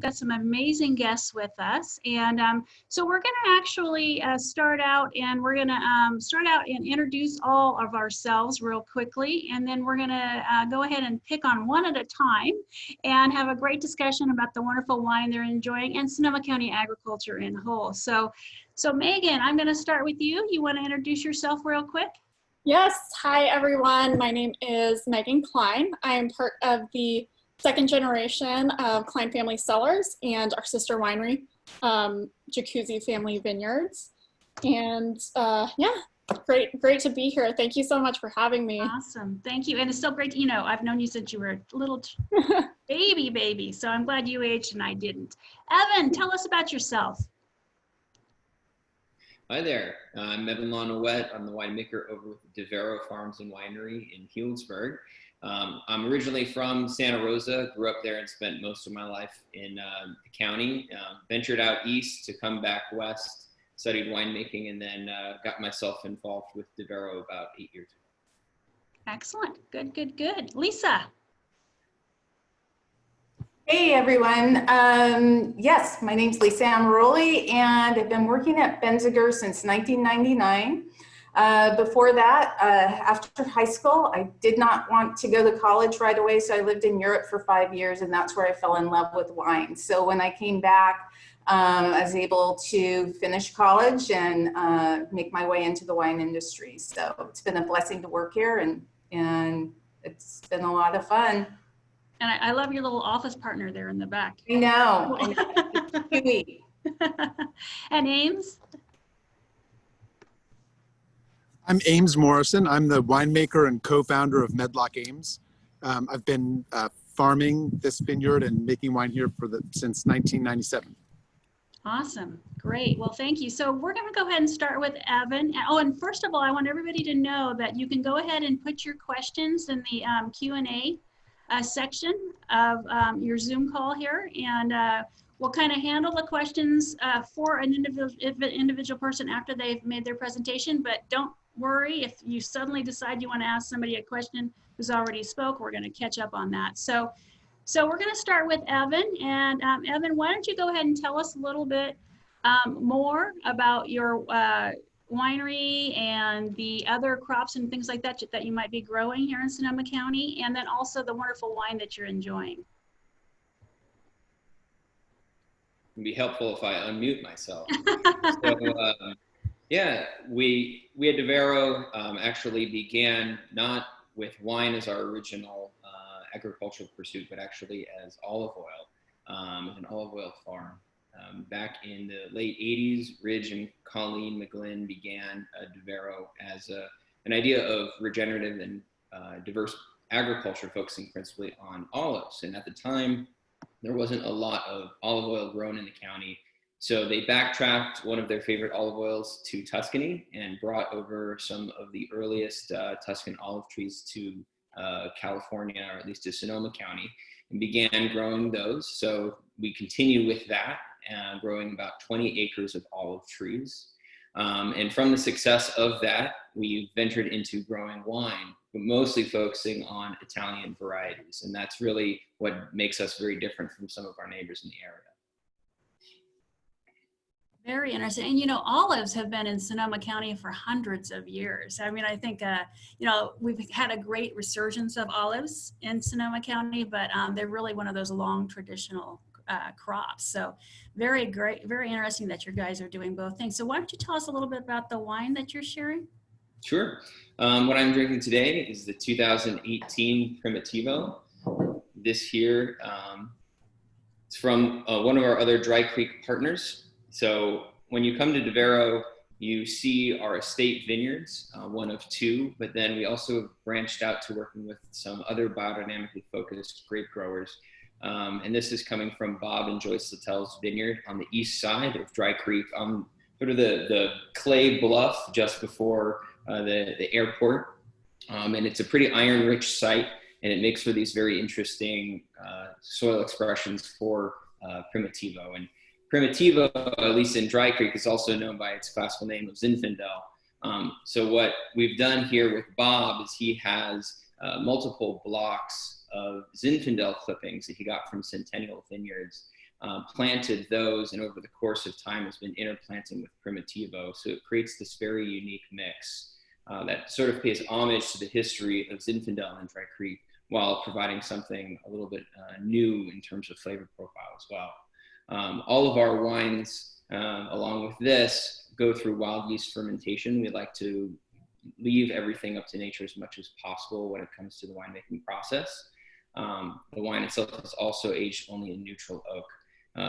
got some amazing guests with us, and so we're going to actually start out and introduce all of ourselves real quickly, and then we're going to go ahead and pick on one at a time and have a great discussion about the wonderful wine they're enjoying and Sonoma County agriculture in whole. So Megan, I'm going to start with you. You want to introduce yourself real quick? Yes. Hi, everyone. My name is Megan Klein. I am part of the second generation of Klein Family Cellars and our sister winery, Jacuzzi Family Vineyards. And yeah, great to be here. Thank you so much for having me. Awesome. Thank you. And it's so great to, I've known you since you were a little baby, so I'm glad you aged and I didn't. Evan, tell us about yourself. Hi there, I'm Evan Lonowet. I'm the winemaker over with Devero Farms and Winery in Healdsburg. I'm originally from Santa Rosa, grew up there and spent most of my life in the county. Ventured out east to come back west, studied winemaking, and then got myself involved with Devero about 8 years ago. Excellent, good. Lisa. Hey everyone, yes, my name's Lisa Amaroli and I've been working at Benzinger since 1999. Before that, after high school, I did not want to go to college right away, so I lived in Europe for 5 years and that's where I fell in love with wine. So when I came back, I was able to finish college and make my way into the wine industry. So it's been a blessing to work here and it's been a lot of fun. And I love your little office partner there in the back. I know. And Ames? I'm Ames Morrison. I'm the winemaker and co-founder of Medlock Ames. I've been farming this vineyard and making wine here since 1997. Awesome, great. Well, thank you. So we're going to go ahead and start with Evan. Oh, and first of all, I want everybody to know that you can go ahead and put your questions in the Q&A section of your Zoom call here, and we'll kind of handle the questions for an individual person after they've made their presentation. But don't worry if you suddenly decide you want to ask somebody a question who's already spoke. We're going to catch up on that. So we're going to start with Evan. And Evan, why don't you go ahead and tell us a little bit more about your winery and the other crops and things like that that you might be growing here in Sonoma County, and then also the wonderful wine that you're enjoying. It'd be helpful if I unmute myself. So yeah, we at Devero actually began not with wine as our original agricultural pursuit, but actually as olive oil, an olive oil farm. Back in the late 80s, Ridge and Colleen McGlynn began Devero as an idea of regenerative and diverse agriculture focusing principally on olives. And at the time, there wasn't a lot of olive oil grown in the county. So they backtracked one of their favorite olive oils to Tuscany and brought over some of the earliest Tuscan olive trees to California, or at least to Sonoma County, and began growing those. So we continue with that, growing about 20 acres of olive trees. And from the success of that, we ventured into growing wine, but mostly focusing on Italian varieties. And that's really what makes us very different from some of our neighbors in the area. Very interesting. And olives have been in Sonoma County for hundreds of years. I mean, I think, we've had a great resurgence of olives in Sonoma County, but they're really one of those long traditional crops. So very great, very interesting that you guys are doing both things. So why don't you tell us a little bit about the wine that you're sharing? Sure. What I'm drinking today is the 2018 Primitivo. This here, it's from one of our other Dry Creek partners. So when you come to Devero, you see our estate vineyards, one of two, but then we also branched out to working with some other biodynamically focused grape growers. And this is coming from Bob and Joyce Littell's vineyard on the east side of Dry Creek, on sort of the clay bluff just before the airport. And it's a pretty iron-rich site, and it makes for these very interesting soil expressions for Primitivo. And Primitivo, at least in Dry Creek, is also known by its classical name of Zinfandel. So what we've done here with Bob is he has multiple blocks of Zinfandel clippings that he got from Centennial Vineyards planted those, and over the course of time has been interplanting with Primitivo. So it creates this very unique mix that sort of pays homage to the history of Zinfandel and Dry Creek, while providing something a little bit new in terms of flavor profile as well. All of our wines, along with this, go through wild yeast fermentation. We like to leave everything up to nature as much as possible when it comes to the winemaking process. The wine itself is also aged only in neutral oak,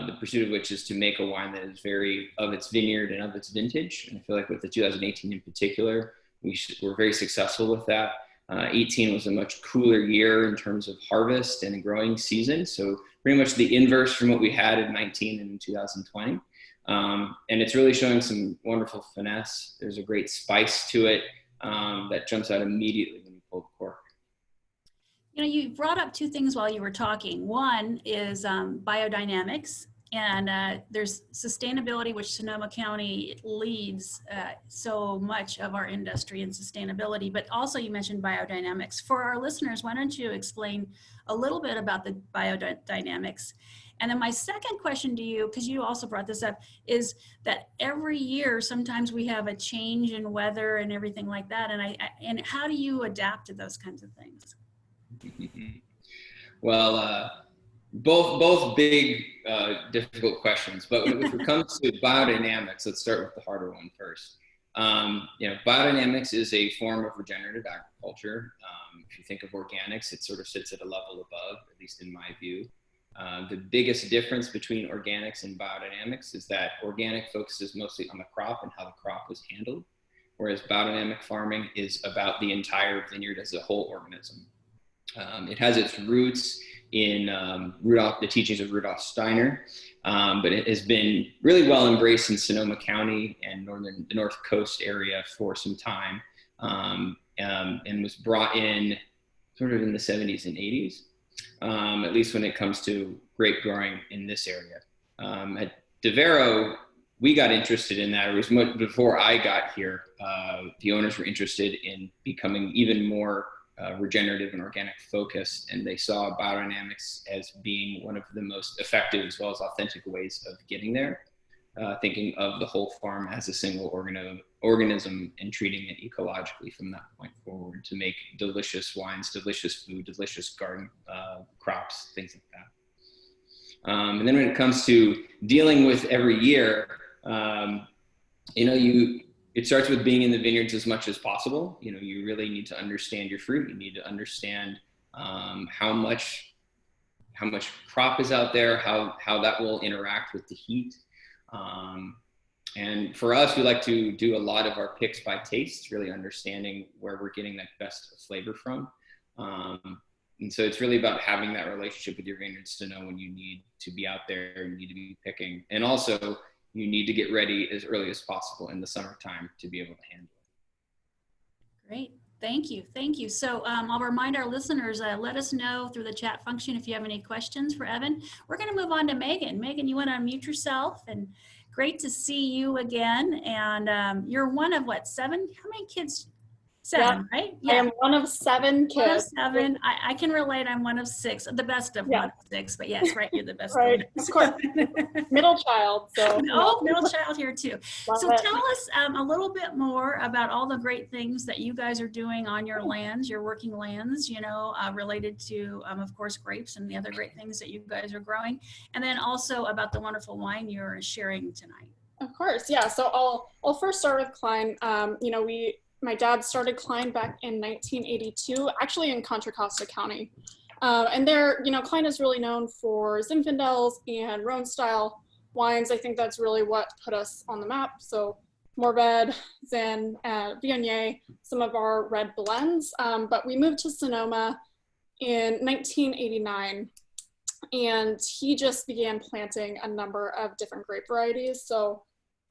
the pursuit of which is to make a wine that is very of its vineyard and of its vintage. And I feel like with the 2018 in particular, we're very successful with that. 18 was a much cooler year in terms of harvest and growing season. So pretty much the inverse from what we had in 19 and 2020. And it's really showing some wonderful finesse. There's a great spice to it that jumps out immediately when you pull the cork. You know, you brought up two things while you were talking. One is biodynamics, and there's sustainability, which Sonoma County leads so much of our industry in sustainability, but also you mentioned biodynamics. For our listeners, why don't you explain a little bit about the biodynamics? And then my second question to you, because you also brought this up, is that every year sometimes we have a change in weather and everything like that, and how do you adapt to those kinds of things? Well, both big, difficult questions. But when it comes to biodynamics, let's start with the harder one first. Biodynamics is a form of regenerative agriculture. If you think of organics, it sort of sits at a level above, at least in my view. The biggest difference between organics and biodynamics is that organic focuses mostly on the crop and how the crop was handled, whereas biodynamic farming is about the entire vineyard as a whole organism. It has its roots in the teachings of Rudolf Steiner, but it has been really well embraced in Sonoma County and the North Coast area for some time, and was brought in sort of in the 70s and 80s, at least when it comes to grape growing in this area. At DeVero, we got interested in that. It was much before I got here. The owners were interested in becoming even more regenerative and organic focused, and they saw biodynamics as being one of the most effective as well as authentic ways of getting there, thinking of the whole farm as a single organism and treating it ecologically from that point forward to make delicious wines, delicious food, delicious garden crops, things like that. And then when it comes to dealing with every year, it starts with being in the vineyards as much as possible. You really need to understand your fruit. You need to understand how much crop is out there, how that will interact with the heat. And for us, we like to do a lot of our picks by taste, really understanding where we're getting that best flavor from. And so it's really about having that relationship with your vineyards to know when you need to be out there and you need to be picking. And also, you need to get ready as early as possible in the summertime to be able to handle it. Great. Thank you. Thank you. So I'll remind our listeners, let us know through the chat function if you have any questions for Evan. We're going to move on to Megan. Megan, you want to unmute yourself? And great to see you again. And you're one of what, 7? How many kids? 7, right? Yeah. I am one of 7 kids. One of 7. I can relate. I'm one of 6, the best of one of 6. But yes, right, you're the best. Right, of course. Middle child. So. Oh, middle child here too. Love so it. Tell us a little bit more about all the great things that you guys are doing on your lands, your working lands, related to, of course, grapes and the other great things that you guys are growing. And then also about the wonderful wine you're sharing tonight. Of course, yeah. So I'll first start with Klein. My dad started Klein back in 1982, actually in Contra Costa County. And there, Klein is really known for Zinfandels and Rhone style wines. I think that's really what put us on the map. So Mourvèdre, Zin, Viognier, some of our red blends. But we moved to Sonoma in 1989, and he just began planting a number of different grape varieties. So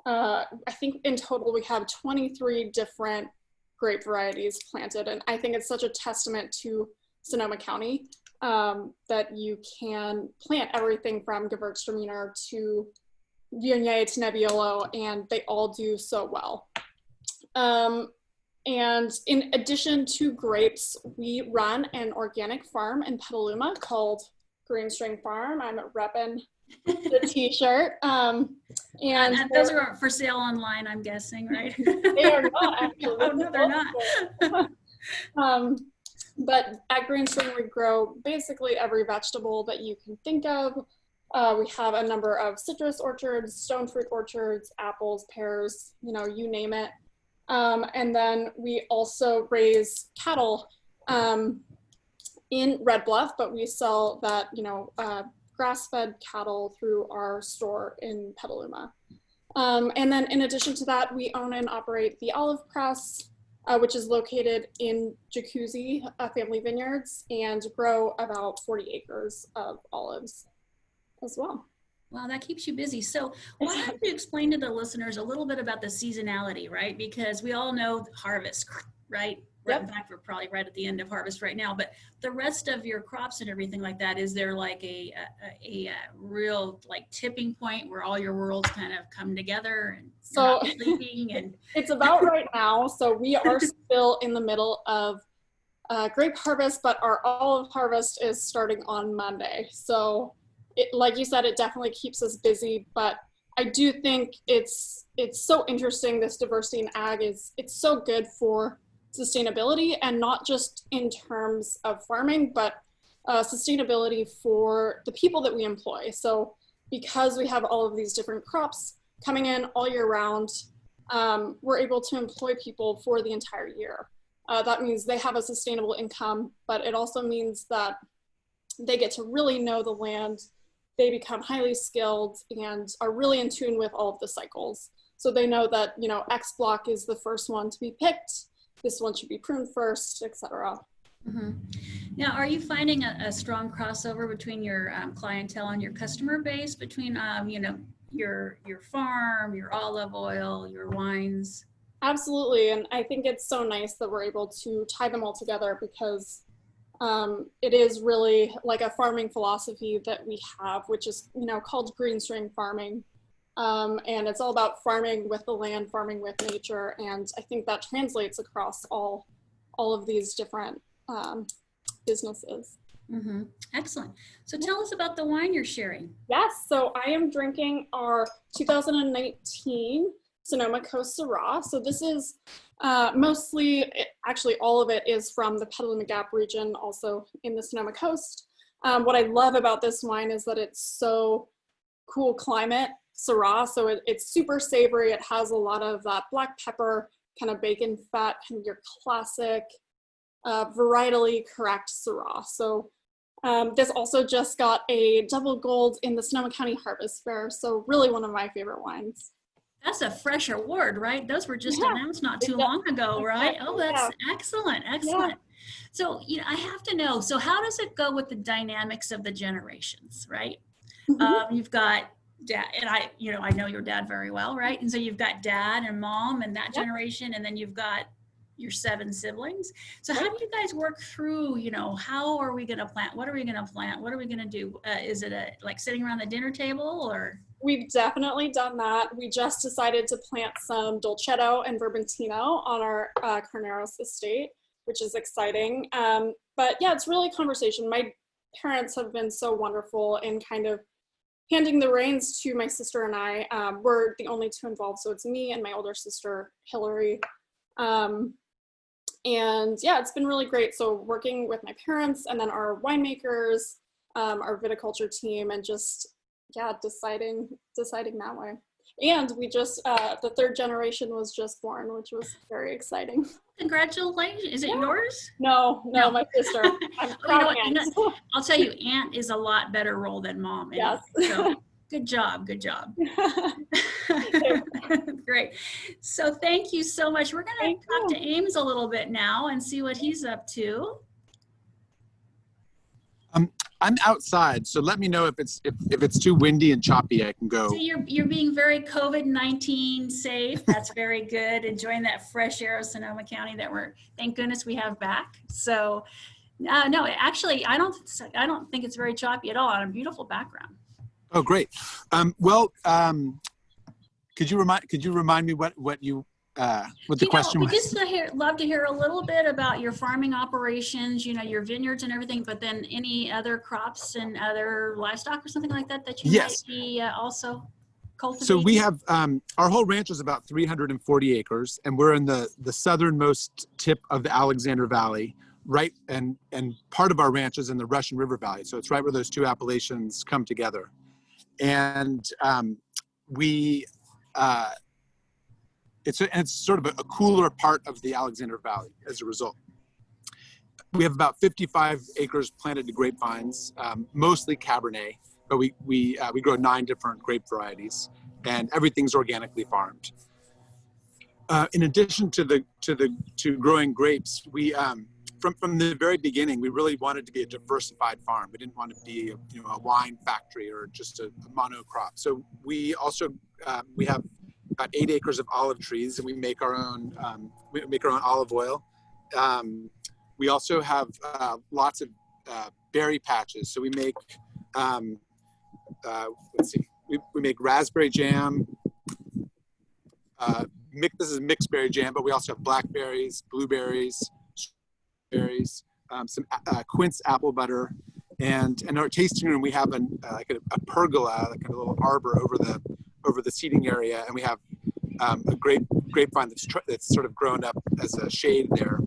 I think in total we have 23 different grape varieties planted. And I think it's such a testament to Sonoma County that you can plant everything from Gewürztraminer to Viognier to Nebbiolo, and they all do so well. And in addition to grapes, we run an organic farm in Petaluma called Green String Farm. I'm repping the t-shirt. And those are for sale online, I'm guessing, right? they are not actually. Oh, no, they're not. But at Green String, we grow basically every vegetable that you can think of. We have a number of citrus orchards, stone fruit orchards, apples, pears, you know, you name it. And then we also raise cattle in Red Bluff, but we sell that, you know, grass-fed cattle through our store in Petaluma. And then in addition to that, we own and operate the olive press, which is located in Jacuzzi Family Vineyards, and grow about 40 acres of olives as well. Wow, that keeps you busy. So why don't you explain to the listeners a little bit about the seasonality, right? Because we all know harvest, right? Yep. In fact, we're probably right at the end of harvest right now, but the rest of your crops and everything like that, is there like a real like tipping point where all your worlds kind of come together and so sleeping and it's about right now. So we are still in the middle of grape harvest, but our olive harvest is starting on Monday. So it, like you said, it definitely keeps us busy, but I do think it's so interesting. This diversity in ag it's so good for sustainability, and not just in terms of farming, but sustainability for the people that we employ. So because we have all of these different crops coming in all year round, we're able to employ people for the entire year. That means they have a sustainable income, but it also means that they get to really know the land. They become highly skilled and are really in tune with all of the cycles. So they know that, you know, X block is the first one to be picked. This one should be pruned first, etc. Mm-hmm. Now, are you finding a strong crossover between your clientele and your customer base, between you know, your farm, your olive oil, your wines? Absolutely, and I think it's so nice that we're able to tie them all together, because it is really like a farming philosophy that we have, which is, you know, called green string farming. And it's all about farming with the land, farming with nature. And I think that translates across all of these different businesses. Mm-hmm. Excellent. So tell us about the wine you're sharing. Yes, so I am drinking our 2019 Sonoma Coast Syrah. So this is mostly, actually all of it is from the Petaluma Gap region, also in the Sonoma Coast. What I love about this wine is that it's so cool climate Syrah, so it's super savory. It has a lot of that black pepper, kind of bacon fat, kind of your classic varietally correct Syrah. So this also just got a double gold in the Sonoma County Harvest Fair, so really one of my favorite wines. That's a fresh award, right? Those were just announced not too long ago, right? Oh, that's excellent, excellent. Yeah. So, you know, I have to know, so how does it go with the dynamics of the generations, right? Mm-hmm. You've got dad, and I know your dad very well, right? And so you've got dad and mom and that generation, and then you've got your 7 siblings. So how do you guys work through, you know, how are we going to plant? What are we going to plant? What are we going to do? Is it like sitting around the dinner table, or? We've definitely done that. We just decided to plant some Dolcetto and Vermentino on our Carneros estate, which is exciting. But yeah, it's really a conversation. My parents have been so wonderful in kind of handing the reins to my sister and I. We're the only 2 involved, so it's me and my older sister, Hillary. And yeah, it's been really great. So working with my parents and then our winemakers, our viticulture team, and just, yeah, deciding that way. And we just, the 3rd generation was just born, which was very exciting. Congratulations. Is it yours? No, my sister. I'm proud aunt. I'll tell you, aunt is a lot better role than mom. Anyway. Yes. So, good job. Great. So thank you so much. We're going to talk to Ames a little bit now and see what he's up to. I'm outside, so let me know if it's too windy and choppy. I can go. So you're being very COVID-19 safe. That's very good. Enjoying that fresh air of Sonoma County that thank goodness we have back. So no, actually, I don't think it's very choppy at all. On a beautiful background. Oh, great. Could you remind me what you what the question we was. just love to hear a little bit about your farming operations, your vineyards and everything, but then any other crops and other livestock or something like that you Yes. might be also cultivating. So we have, our whole ranch is about 340 acres, and we're in the southernmost tip of the Alexander Valley, right? And part of our ranch is in the Russian River Valley. So it's right where those two appellations come together. And it's sort of a cooler part of the Alexander Valley as a result. We have about 55 acres planted to grapevines, mostly Cabernet, but we grow 9 different grape varieties, and everything's organically farmed. In addition to growing grapes, we from the very beginning, we really wanted to be a diversified farm. We didn't want to be a wine factory or just a monocrop. So we also we have about 8 acres of olive trees, and we make our own olive oil. We also have lots of berry patches. So we make we make raspberry jam. This is mixed berry jam, but we also have blackberries, blueberries, berries, some quince apple butter, and in our tasting room we have a pergola, like a little arbor over the seating area, and we have a grapevine that's sort of grown up as a shade there,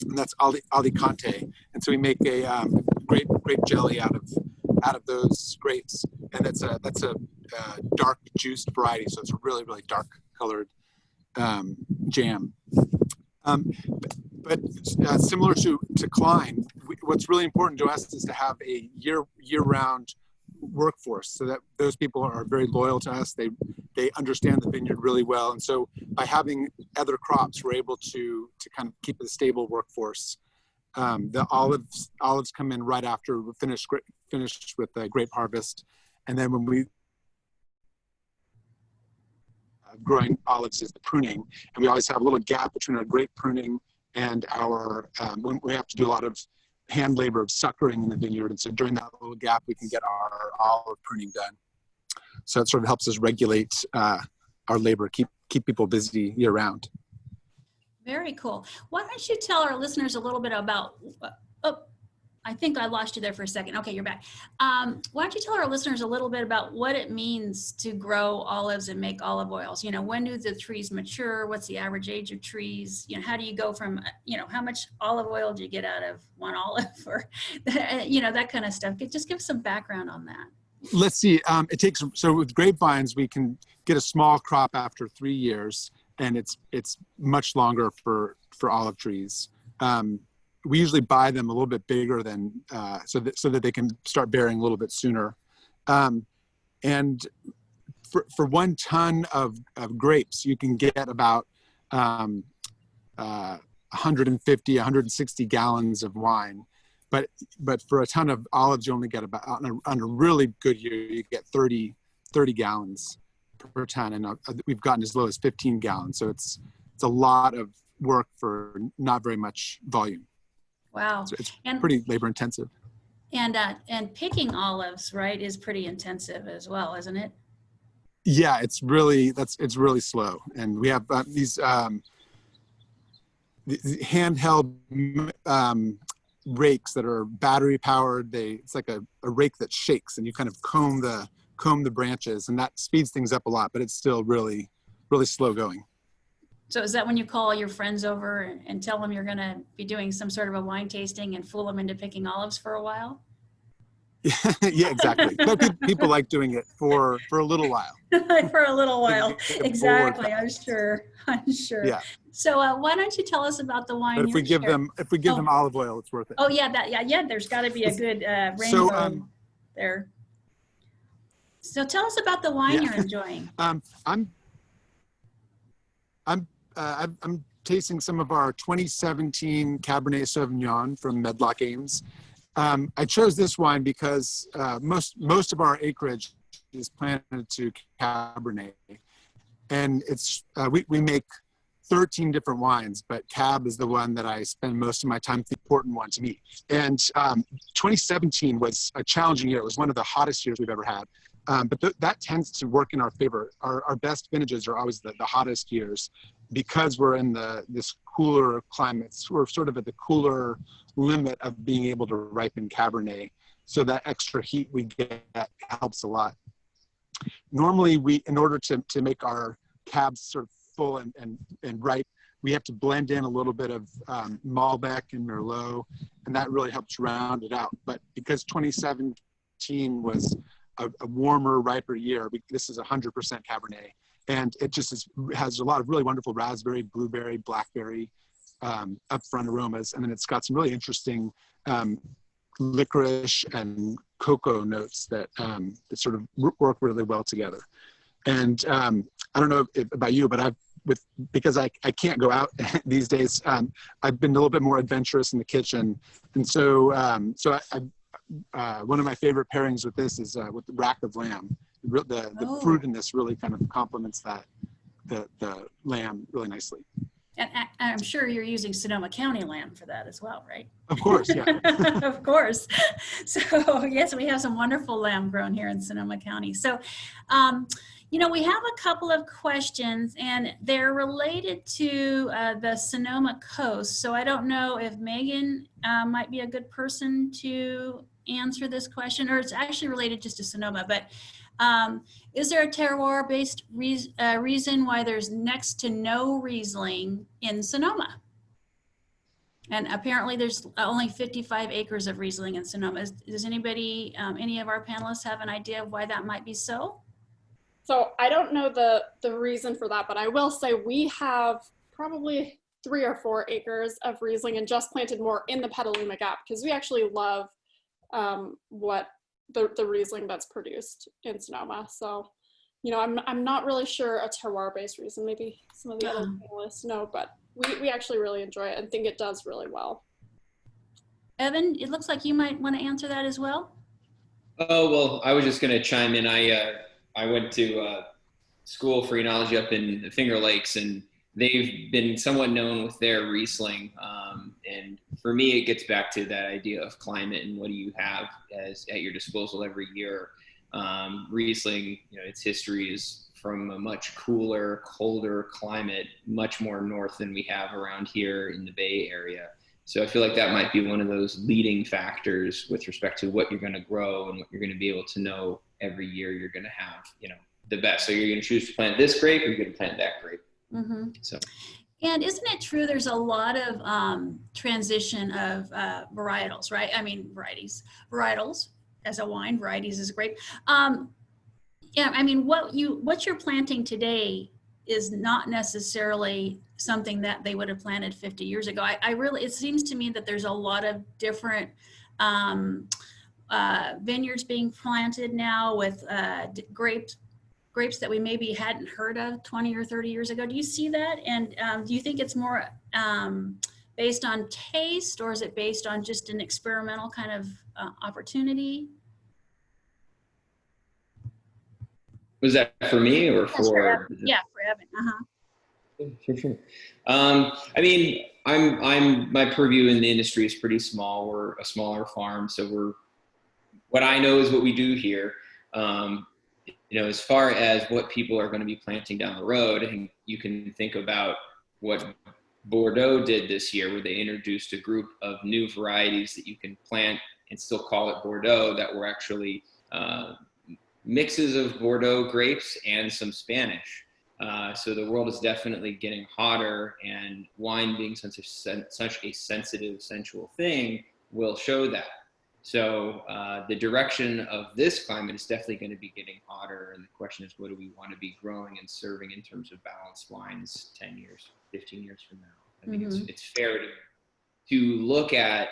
and that's Alicante. And so we make a grape jelly out of those grapes, and that's a dark juiced variety, so it's a really dark colored jam. But similar to Klein, what's really important to us is to have a year-round workforce, so that those people are very loyal to us. They understand the vineyard really well, and so by having other crops, we're able to kind of keep a stable workforce. The olives come in right after we're finished with the grape harvest, and then when we growing olives is the pruning, and we always have a little gap between our grape pruning and our when we have to do a lot of hand labor of suckering in the vineyard, and so during that little gap we can get our olive pruning done. So it sort of helps us regulate our labor, keep people busy year round. Very cool. Why don't you tell our listeners a little bit about, I think I lost you there for a second. Okay, you're back. Why don't you tell our listeners a little bit about what it means to grow olives and make olive oils? When do the trees mature? What's the average age of trees? How do you go from, how much olive oil do you get out of one olive, or, that kind of stuff. Just give some background on that. Let's see. So with grapevines, we can get a small crop after 3 years, and it's much longer for olive trees. We usually buy them a little bit bigger than so that they can start bearing a little bit sooner. And for 1 ton of grapes, you can get about 150, 160 gallons of wine. But for a ton of olives, you only get about, on a really good year, you get 30 gallons per ton, and we've gotten as low as 15 gallons. So it's a lot of work for not very much volume. Wow. So it's pretty labor intensive. And picking olives, right, is pretty intensive as well, isn't it? Yeah, it's really slow. And we have these handheld rakes that are battery powered. It's like a rake that shakes, and you kind of comb the branches, and that speeds things up a lot, but it's still really slow going. So is that when you call your friends over and tell them you're going to be doing some sort of a wine tasting and fool them into picking olives for a while? Yeah, exactly. But people like doing it for a little while. For a little while. Exactly. I'm sure. Yeah. So why don't you tell us about the wine? But if we give them olive oil, it's worth it. Oh yeah, there's got to be a good rainbow there. So tell us about the wine you're enjoying. I'm tasting some of our 2017 Cabernet Sauvignon from Medlock Ames. I chose this wine because most of our acreage is planted to Cabernet, and it's we make 13 different wines, but Cab is the one that I spend most of my time, the important one to me. And 2017 was a challenging year. It was one of the hottest years we've ever had. But that tends to work in our favor. Our best vintages are always the hottest years. because we're in this cooler climates, we're sort of at the cooler limit of being able to ripen Cabernet. So that extra heat we get helps a lot. Normally, in order to make our cabs sort of full and ripe, we have to blend in a little bit of Malbec and Merlot, and that really helps round it out. But because 2017 was a warmer, riper year, this is 100% Cabernet, and it just has a lot of really wonderful raspberry, blueberry, blackberry upfront aromas, and then it's got some really interesting licorice and cocoa notes that sort of work really well together. And I don't know about you, but because I can't go out these days, I've been a little bit more adventurous in the kitchen. And so one of my favorite pairings with this is with the rack of lamb. The fruit in this really kind of complements the lamb really nicely. And I'm sure you're using Sonoma County lamb for that as well, right? Of course, yeah. Of course. So yes, we have some wonderful lamb grown here in Sonoma County. So, we have a couple of questions, and they're related to the Sonoma Coast. So I don't know if Megan might be a good person to answer this question, or it's actually related just to Sonoma, but is there a terroir-based reason why there's next to no Riesling in Sonoma? And apparently there's only 55 acres of Riesling in Sonoma. Does anybody, any of our panelists have an idea of why that might be so? So I don't know the reason for that, but I will say we have probably 3 or 4 acres of Riesling and just planted more in the Petaluma Gap because we actually love what the Riesling that's produced in Sonoma. So, I'm not really sure a terroir-based reason. Maybe some of the other panelists know, but we actually really enjoy it and think it does really well. Evan, it looks like you might want to answer that as well. Oh, well, I was just going to chime in. I went to school for enology up in the Finger Lakes, and they've been somewhat known with their Riesling. And for me, it gets back to that idea of climate and what do you have at your disposal every year. Riesling, its history is from a much cooler, colder climate, much more north than we have around here in the Bay Area. So I feel like that might be one of those leading factors with respect to what you're going to grow and what you're going to be able to know every year you're going to have, the best. So you're going to choose to plant this grape, or you're going to plant that grape. Mm-hmm. So. And isn't it true there's a lot of transition of varietals, right? I mean, varietals as a wine, varieties as a grape. Yeah, I mean, what you're planting today is not necessarily something that they would have planted 50 years ago. It seems to me that there's a lot of different vineyards being planted now with grapes that we maybe hadn't heard of 20 or 30 years ago. Do you see that? And do you think it's more based on taste, or is it based on just an experimental kind of opportunity? Was that for me or for? Yeah, for Evan. Uh-huh. Sure. I mean, my purview in the industry is pretty small. We're a smaller farm, so what I know is what we do here. As far as what people are going to be planting down the road, I think you can think about what Bordeaux did this year, where they introduced a group of new varieties that you can plant and still call it Bordeaux, that were actually mixes of Bordeaux grapes and some Spanish. So the world is definitely getting hotter, and wine being such a sensitive, sensual thing will show that. So the direction of this climate is definitely going to be getting hotter, and the question is, what do we want to be growing and serving in terms of balanced wines 10 years, 15 years from now? I mean, it's fair to look at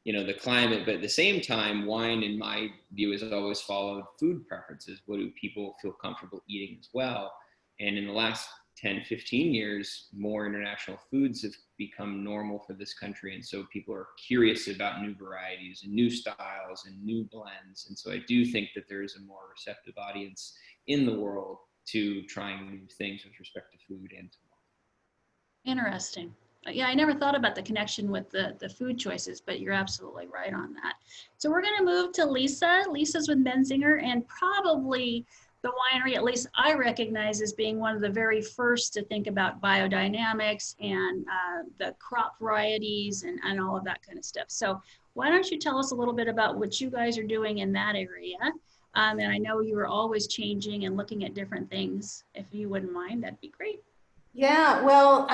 the climate, but at the same time, wine, in my view, has always followed food preferences. What do people feel comfortable eating as well? And in the last 10, 15 years, more international foods have become normal for this country. And so people are curious about new varieties and new styles and new blends. And so I do think that there is a more receptive audience in the world to trying new things with respect to food and to wine. Interesting. Yeah, I never thought about the connection with the food choices, but you're absolutely right on that. So we're going to move to Lisa. Lisa's with Benzinger, and probably the winery, at least I recognize as being one of the very first to think about biodynamics and the crop varieties and all of that kind of stuff. So why don't you tell us a little bit about what you guys are doing in that area? And I know you are always changing and looking at different things. If you wouldn't mind, that'd be great. Yeah, well,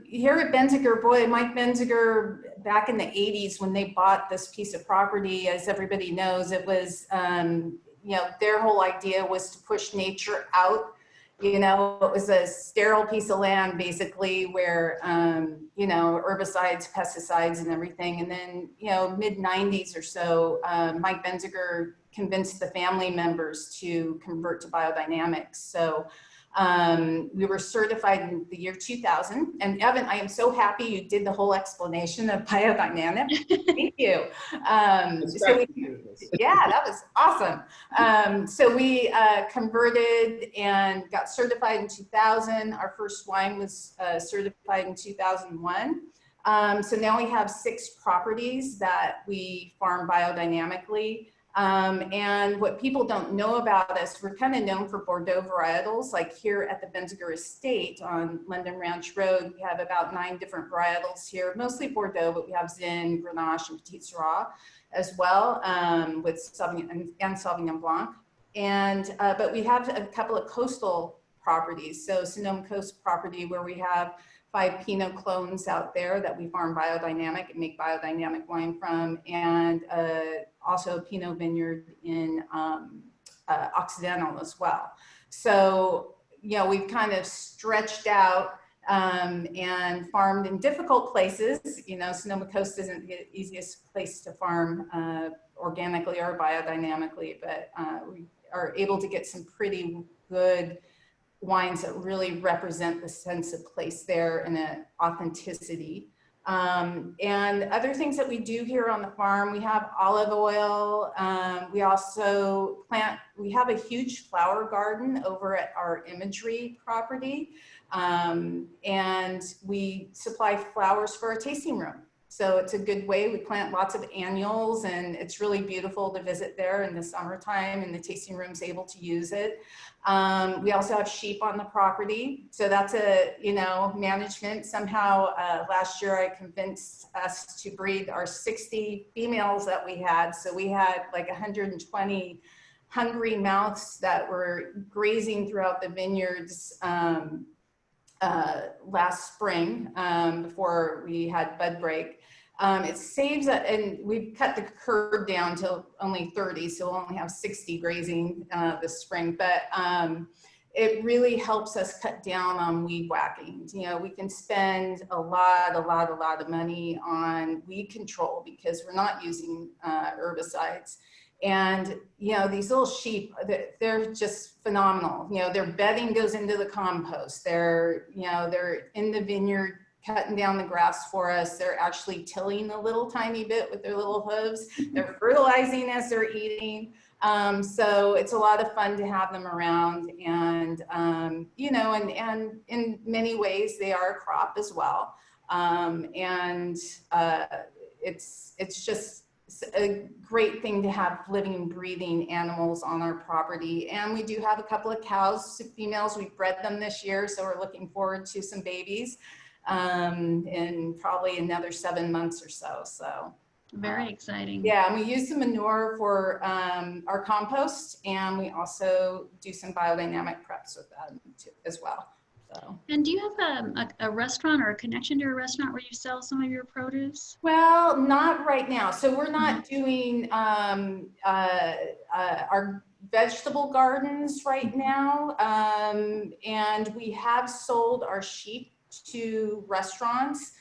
here at Benzinger, boy, Mike Benzinger, back in the 80s when they bought this piece of property, as everybody knows, it was, you know, their whole idea was to push nature out. You know, it was a sterile piece of land, basically, where, you know, herbicides, pesticides, and everything. And then, you know, mid-90s or so, Mike Benzinger convinced the family members to convert to biodynamics. So we were certified in the year 2000. And Evan, I am so happy you did the whole explanation of biodynamics. Thank you. Yeah, that was awesome. So we converted and got certified in 2000. Our first wine was certified in 2001. So now we have 6 properties that we farm biodynamically. And what people don't know about us, we're kind of known for Bordeaux varietals. Like here at the Benzinger Estate on London Ranch Road, we have about 9 different varietals here, mostly Bordeaux, but we have Zin, Grenache, and Petit Syrah as well, with Sauvignon and Sauvignon Blanc. And, but we have a couple of coastal properties. So Sonoma Coast property where we have 5 Pinot clones out there that we farm biodynamic and make biodynamic wine from, and also a Pinot vineyard in Occidental as well. So, you know, we've kind of stretched out and farmed in difficult places. You know, Sonoma Coast isn't the easiest place to farm organically or biodynamically, but we are able to get some pretty good wines that really represent the sense of place there and an authenticity. And other things that we do here on the farm, we have olive oil. We also we have a huge flower garden over at our imagery property. And we supply flowers for our tasting room. So it's a good way. We plant lots of annuals and it's really beautiful to visit there in the summertime, and the tasting room's able to use it. We also have sheep on the property. So that's a, you know, management. Somehow last year I convinced us to breed our 60 females that we had. So we had like 120 hungry mouths that were grazing throughout the vineyards last spring before we had bud break. It saves, and we've cut the herd down to only 30, so we'll only have 60 grazing this spring, but it really helps us cut down on weed whacking. You know, we can spend a lot of money on weed control because we're not using herbicides. And, you know, these little sheep, they're just phenomenal. You know, their bedding goes into the compost. They're, you know, they're in the vineyard cutting down the grass for us. They're actually tilling a little tiny bit with their little hooves. They're fertilizing as they're eating. So it's a lot of fun to have them around. And, you know, and in many ways they are a crop as well. It's just a great thing to have living, breathing animals on our property. And we do have a couple of cows, females. We've bred them this year, so we're looking forward to some babies in probably another 7 months or so. So very exciting. Yeah, and we use the manure for our compost, and we also do some biodynamic preps with that too, as well. So. And do you have a restaurant or a connection to a restaurant where you sell some of your produce? Well, not right now. So we're not doing our vegetable gardens right now. And we have sold our sheep to restaurants,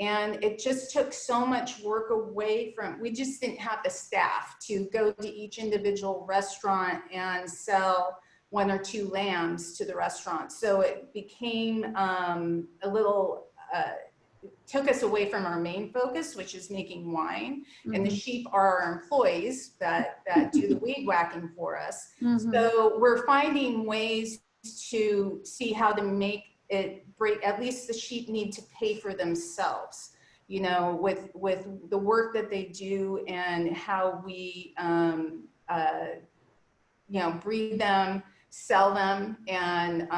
and it just took so much work away from, we just didn't have the staff to go to each individual restaurant and sell 1 or 2 lambs to the restaurant. So it became a little, took us away from our main focus, which is making wine. Mm-hmm. And the sheep are our employees that do the weed whacking for us. Mm-hmm. So we're finding ways to see how to make it break, at least the sheep need to pay for themselves, you know, with the work that they do and how we, you know, breed them. sell them, and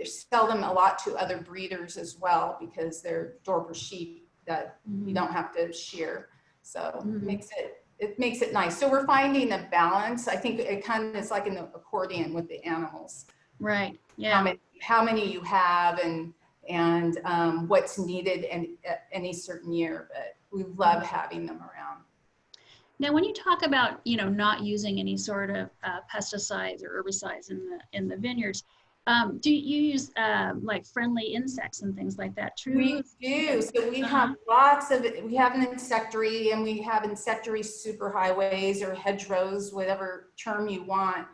sell them a lot to other breeders as well, because they're Dorper sheep that you don't have to shear. So it makes it nice. So we're finding a balance. I think it kind of is like an accordion with the animals. Right. Yeah. How many you have, and what's needed in any certain year. But we love having them around. Now, when you talk about, you know, not using any sort of pesticides or herbicides in the vineyards, do you use like friendly insects and things like that? True. We do. So we have lots of. We have an insectary, and we have insectary superhighways or hedgerows, whatever term you want.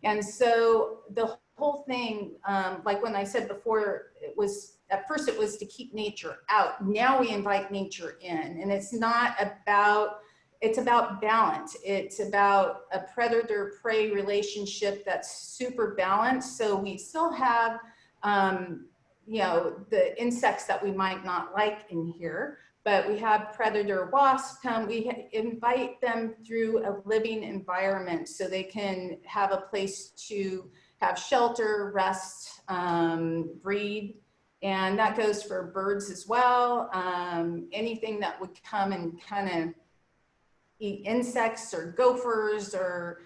And so the whole thing, like when I said before, it was at first it was to keep nature out. Now we invite nature in, and it's not about. It's about balance. It's about a predator-prey relationship that's super balanced. So we still have, you know, the insects that we might not like in here, but we have predator wasps come. We invite them through a living environment so they can have a place to have shelter, rest, breed. And that goes for birds as well. Anything that would come and kind of eat insects or gophers, or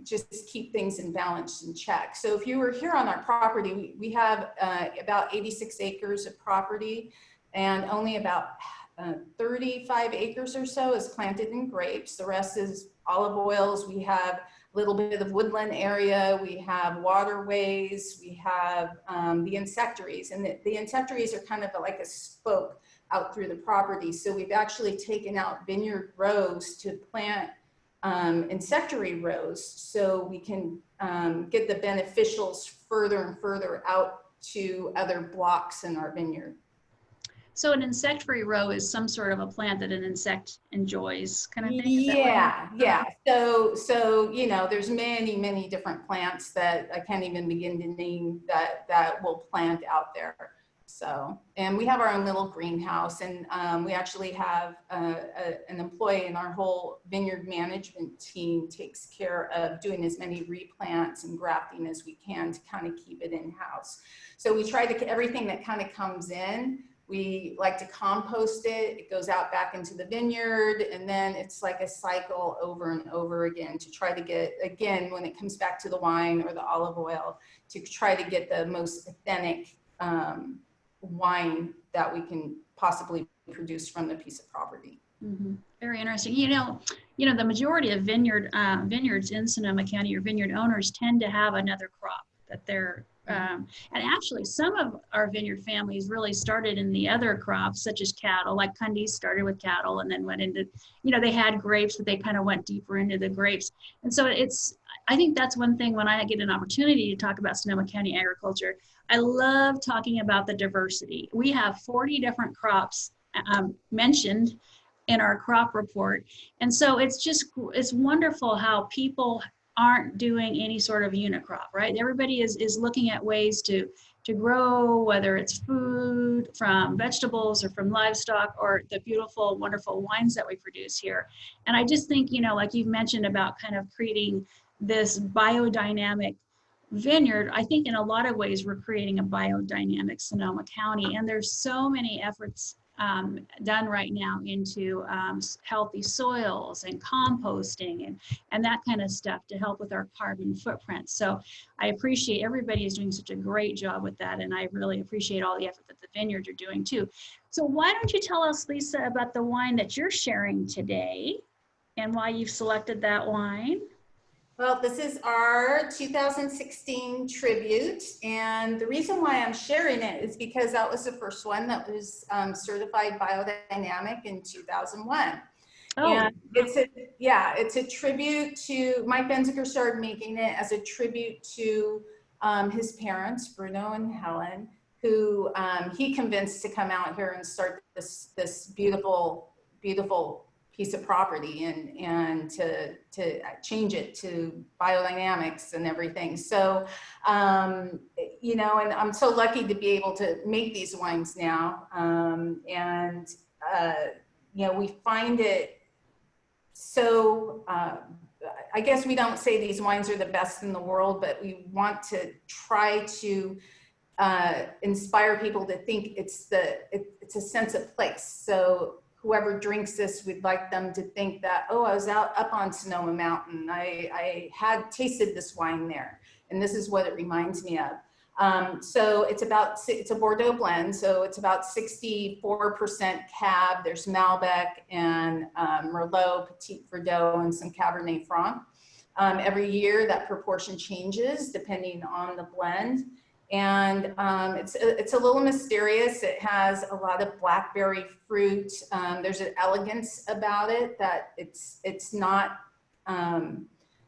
just keep things in balance and check. So if you were here on our property, we have about 86 acres of property, and only about 35 acres or so is planted in grapes. The rest is olive oils. We have a little bit of woodland area. We have waterways. We have the insectaries, and the insectaries are kind of like a spoke out through the property. So we've actually taken out vineyard rows to plant insectary rows, so we can get the beneficials further and further out to other blocks in our vineyard. So an insect-free row is some sort of a plant that an insect enjoys, kind of thing? Yeah. So you know, there's many different plants that I can't even begin to name that will plant out there. So, and we have our own little greenhouse, and we actually have an employee in our whole vineyard management team takes care of doing as many replants and grafting as we can to kind of keep it in-house. So we try to, everything that kind of comes in, we like to compost it. It goes out back into the vineyard, and then it's like a cycle over and over again to try to get, again, when it comes back to the wine or the olive oil, to try to get the most authentic wine that we can possibly produce from the piece of property. Very interesting. You know, the majority of vineyards in Sonoma County, or vineyard owners, tend to have another crop that they're and actually some of our vineyard families really started in the other crops, such as cattle, like Cundy's started with cattle and then went into, you know, they had grapes, but they kind of went deeper into the grapes. And so I think that's one thing when I get an opportunity to talk about Sonoma County agriculture, I love talking about the diversity. We have 40 different crops mentioned in our crop report. And so it's wonderful how people aren't doing any sort of unicrop, right? Everybody is looking at ways to grow, whether it's food from vegetables or from livestock, or the beautiful, wonderful wines that we produce here. And I just think, you know, like you've mentioned about kind of creating this biodynamic vineyard, I think in a lot of ways we're creating a biodynamic Sonoma County, and there's so many efforts done right now into healthy soils and composting and that kind of stuff to help with our carbon footprint. So I appreciate everybody is doing such a great job with that, and I really appreciate all the effort that the vineyards are doing too. So why don't you tell us, Lisa, about the wine that you're sharing today and why you've selected that wine? Well, this is our 2016 tribute, and the reason why I'm sharing it is because that was the first one that was certified biodynamic in 2001. Oh. And it's a tribute to, Mike Benzinger started making it as a tribute to his parents, Bruno and Helen, who he convinced to come out here and start this beautiful piece of property and to change it to biodynamics and everything. So, you know, and I'm so lucky to be able to make these wines now. You know, we find it so I guess we don't say these wines are the best in the world, but we want to try to inspire people to think it's a sense of place. So whoever drinks this, we'd like them to think that, oh, I was up on Sonoma Mountain. I had tasted this wine there, and this is what it reminds me of. So it's a Bordeaux blend. So it's about 64% Cab. There's Malbec and Merlot, Petit Verdot, and some Cabernet Franc. Every year that proportion changes depending on the blend. And it's a little mysterious. It has a lot of blackberry fruit. There's an elegance about it that it's not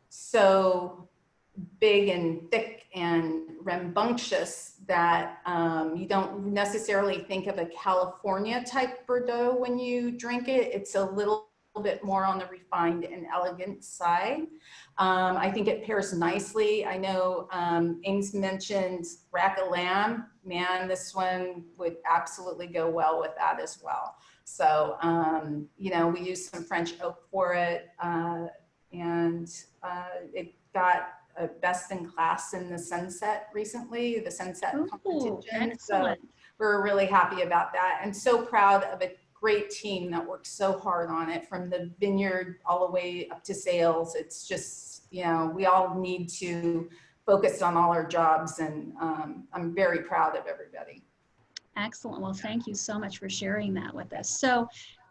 so big and thick and rambunctious that you don't necessarily think of a California type Bordeaux when you drink it. It's a little bit more on the refined and elegant side. I think it pairs nicely. I know Ames mentioned rack of lamb. Man, this one would absolutely go well with that as well. So, you know, we used some French oak for it, and it got a best in class in the Sunset recently, the Sunset competition. So we're really happy about that, and so proud of a great team that works so hard on it, from the vineyard all the way up to sales. It's just, you know, we all need to focus on all our jobs, and I'm very proud of everybody. Excellent. Well, thank you so much for sharing that with us. So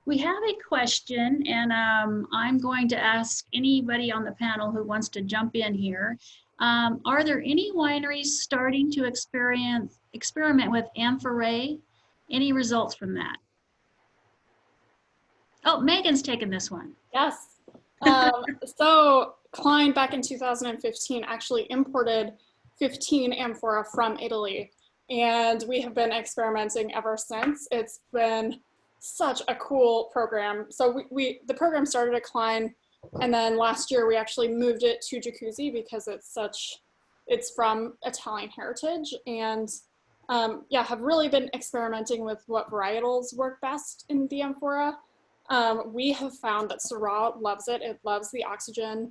we have a question, and I'm going to ask anybody on the panel who wants to jump in here. Are there any wineries starting to experiment with Amphora? Any results from that? Oh, Megan's taken this one. Yes. So Klein back in 2015 actually imported 15 Amphora from Italy, and we have been experimenting ever since. It's been such a cool program. So the program started at Klein, and then last year we actually moved it to Jacuzzi because it's from Italian heritage, and yeah, have really been experimenting with what varietals work best in the Amphora. We have found that Syrah loves it. It loves the oxygen.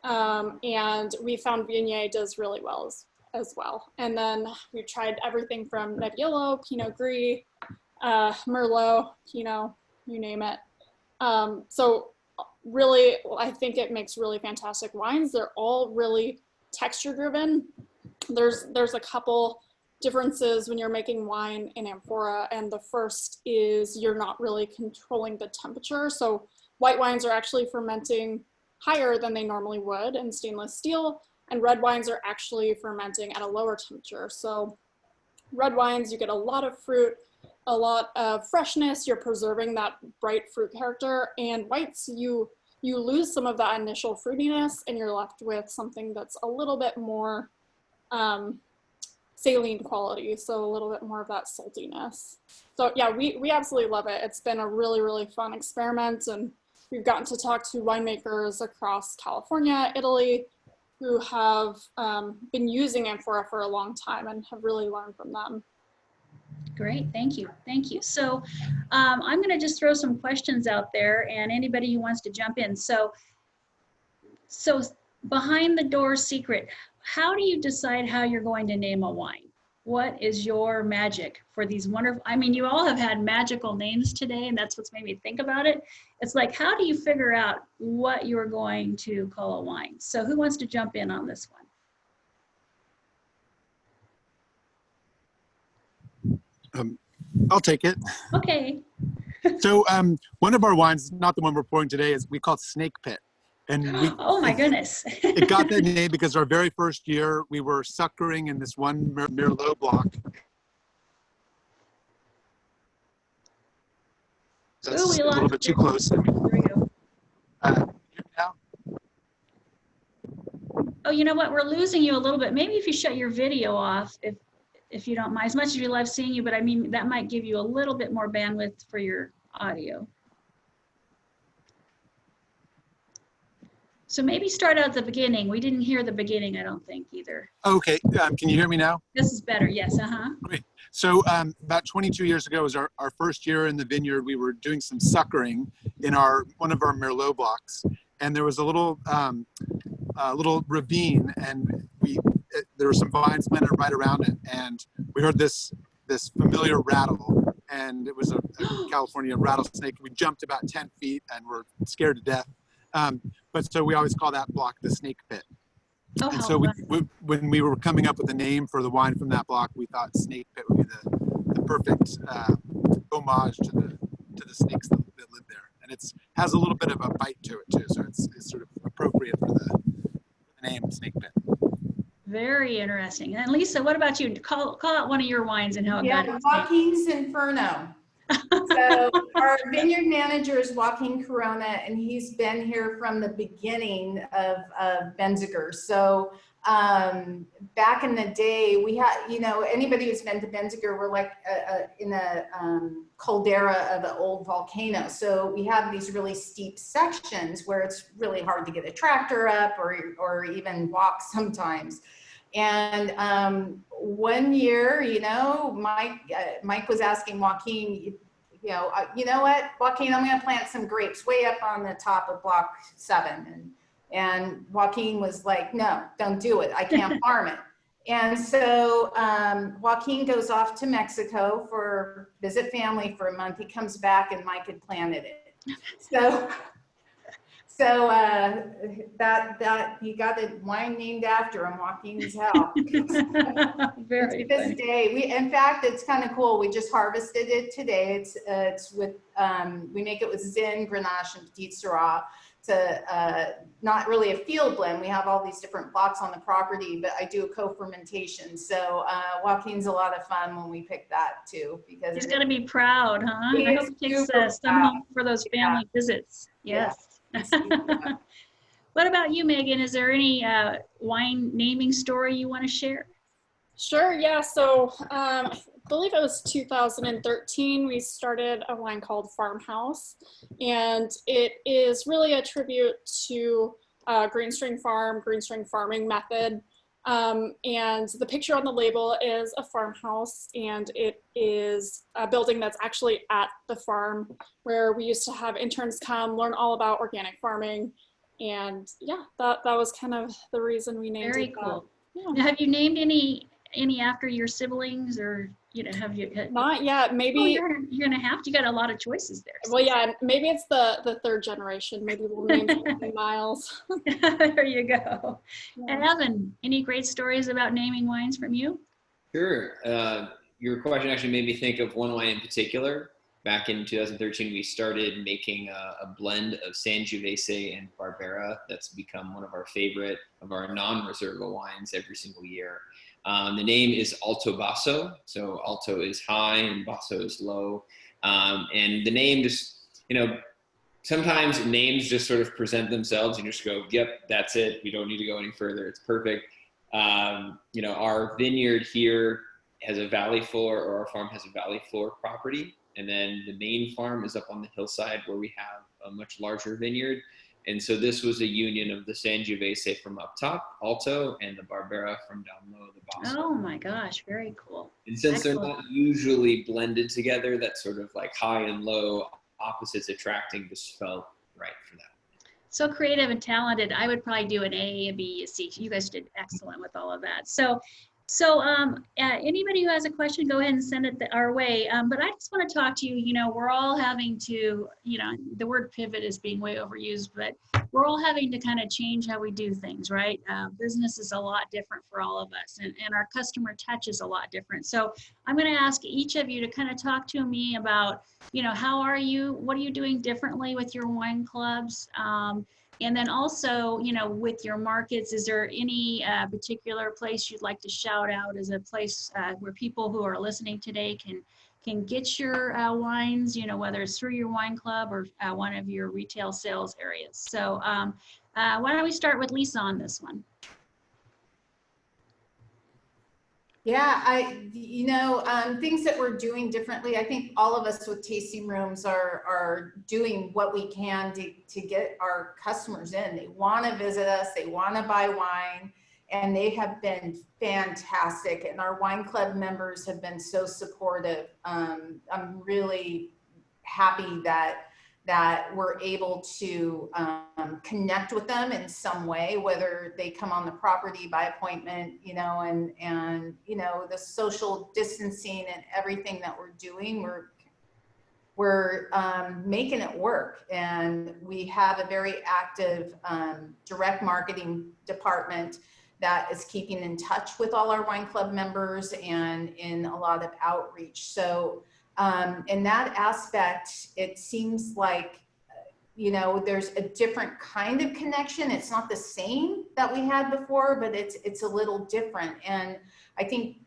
And we found Viognier does really well as well. And then we've tried everything from Nebbiolo, Pinot Gris, Merlot, Pinot, you name it. So really, I think it makes really fantastic wines. They're all really texture driven. There's a couple differences when you're making wine in Amphora, and the first is you're not really controlling the temperature. So white wines are actually fermenting higher than they normally would in stainless steel, and red wines are actually fermenting at a lower temperature. So red wines, you get a lot of fruit, a lot of freshness, you're preserving that bright fruit character, and whites, you lose some of that initial fruitiness, and you're left with something that's a little bit more saline quality, so a little bit more of that saltiness. So yeah, we absolutely love it. It's been a really, really fun experiment, and we've gotten to talk to winemakers across California, Italy, who have been using Amphora for a long time and have really learned from them. Great, thank you, thank you. So I'm gonna just throw some questions out there, and anybody who wants to jump in. So behind the door secret, how do you decide how you're going to name a wine? What is your magic for these wonderful, I mean, you all have had magical names today, and that's what's made me think about it. It's like, how do you figure out what you're going to call a wine? So who wants to jump in on this one? I'll take it. Okay. So one of our wines, not the one we're pouring today, is we call it Snake Pit. And oh my goodness. It got that name because our very first year we were suckering in this one Merlot block. That's a little bit too close. There we go. Now? Oh, you know what? We're losing you a little bit. Maybe if you shut your video off, if you don't mind, as much as you love seeing you, but I mean, that might give you a little bit more bandwidth for your audio. So maybe start out at the beginning. We didn't hear the beginning, I don't think, either. Okay, can you hear me now? This is better, yes, Great. So about 22 years ago was our first year in the vineyard. We were doing some suckering in one of our Merlot blocks. and there was a little ravine, and there were some vines planted right around it, and we heard this familiar rattle, and it was a California rattlesnake. We jumped about 10 feet and were scared to death. But so we always call that block the snake pit. Oh, And how so fun. when we were coming up with a name for the wine from that block, we thought snake pit would be the perfect homage to the snakes that live there. And it has a little bit of a bite to it too, so it's sort of appropriate for the name Snake Pit. Very interesting. And Lisa, what about you? Call out one of your wines and how it got Yeah, its Joaquin's Inferno. So our vineyard manager is Joaquin Corona, and he's been here from the beginning of Benzinger. So back in the day, we had, anybody who's been to Benzinger, we're like in a caldera of an old volcano. So we have these really steep sections where it's really hard to get a tractor up or even walk sometimes. And one year, Mike was asking Joaquin, you know what, Joaquin, I'm going to plant some grapes way up on the top of block 7. And Joaquin was like, no, don't do it. I can't farm it. And so Joaquin goes off to Mexico for visit family for a month. He comes back and Mike had planted it. So that he got a wine named after him, Joaquin's house. Very to this funny. day, in fact, it's kind of cool. We just harvested it today. It's with we make it with Zin, Grenache, and Petit Syrah. It's not really a field blend. We have all these different blocks on the property, but I do a co-fermentation. So Joaquin's a lot of fun when we pick that too, because He's got to be proud, huh? He I is hope he takes super some proud. home for those family visits. Yes. Yeah. What about you, Megan? Is there any wine naming story you want to share? Sure, yeah. So I believe it was 2013, we started a wine called Farmhouse, and it is really a tribute to green string farming method. And the picture on the label is a farmhouse, and it is a building that's actually at the farm where we used to have interns come learn all about organic farming. And yeah, that was kind of the reason we named Very it. cool. Yeah. Now, have you named any after your siblings, or have you? Not yet. Maybe you're gonna have to. You got a lot of choices there. So. Well, yeah, maybe it's the third generation. Maybe we'll name something Miles. There you go. Yeah. And Evan, any great stories about naming wines from you? Sure. Your question actually made me think of one wine in particular. Back in 2013, we started making a blend of Sangiovese and Barbera. That's become one of our favorite of our non-Reserva wines every single year. The name is Alto Basso. So Alto is high and Basso is low. And the name just, sometimes names just sort of present themselves. You just go, yep, that's it. We don't need to go any further. It's perfect. Our vineyard here has a valley floor, or our farm has a valley floor property. And then the main farm is up on the hillside where we have a much larger vineyard. And so this was a union of the Sangiovese from up top, Alto, and the Barbera from down low, the Basso. Oh my gosh, very cool. And since Excellent. they're not usually blended together, that sort of like high and low opposites attracting just felt right for that. So creative and talented. I would probably do an A, a B, a C. You guys did excellent with all of that. So anybody who has a question, go ahead and send it our way. But I just want to talk to you. We're all having to, the word pivot is being way overused, but we're all having to kind of change how we do things, right? Business is a lot different for all of us, and our customer touch is a lot different. So I'm going to ask each of you to kind of talk to me about, how are you? What are you doing differently with your wine clubs? And then also, with your markets, is there any particular place you'd like to shout out as a place where people who are listening today can get your wines, whether it's through your wine club or one of your retail sales areas? So why don't we start with Lisa on this one? Yeah, things that we're doing differently. I think all of us with tasting rooms are doing what we can to get our customers in. They want to visit us, they want to buy wine, and they have been fantastic. And our wine club members have been so supportive. I'm really happy that that we're able to connect with them in some way, whether they come on the property by appointment, you know, and you know, the social distancing and everything that we're doing, we're making it work. And we have a very active direct marketing department that is keeping in touch with all our wine club members and in a lot of outreach. So in that aspect, it seems like, you know, there's a different kind of connection. It's not the same that we had before, but it's a little different. And I think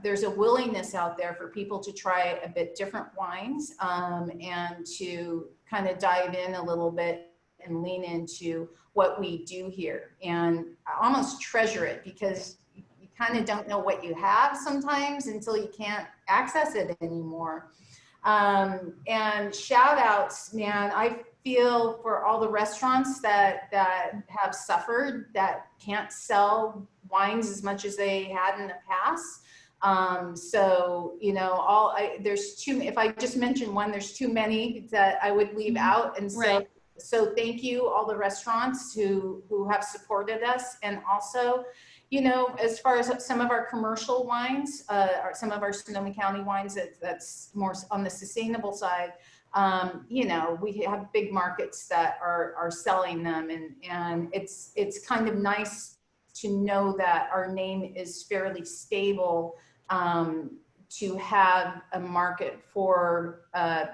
there's a willingness out there for people to try a bit different wines and to kind of dive in a little bit and lean into what we do here. And I almost treasure it, because you kind of don't know what you have sometimes until you can't access it anymore. And shout outs, man, I feel for all the restaurants that have suffered, that can't sell wines as much as they had in the past. So, you know, there's too, if I just mention one, there's too many that I would leave out. And so, Right. So thank you, all the restaurants who have supported us. And also, you know, as far as some of our commercial wines, some of our Sonoma County wines, that's more on the sustainable side, you know, we have big markets that are selling them. And it's kind of nice to know that our name is fairly stable, to have a market for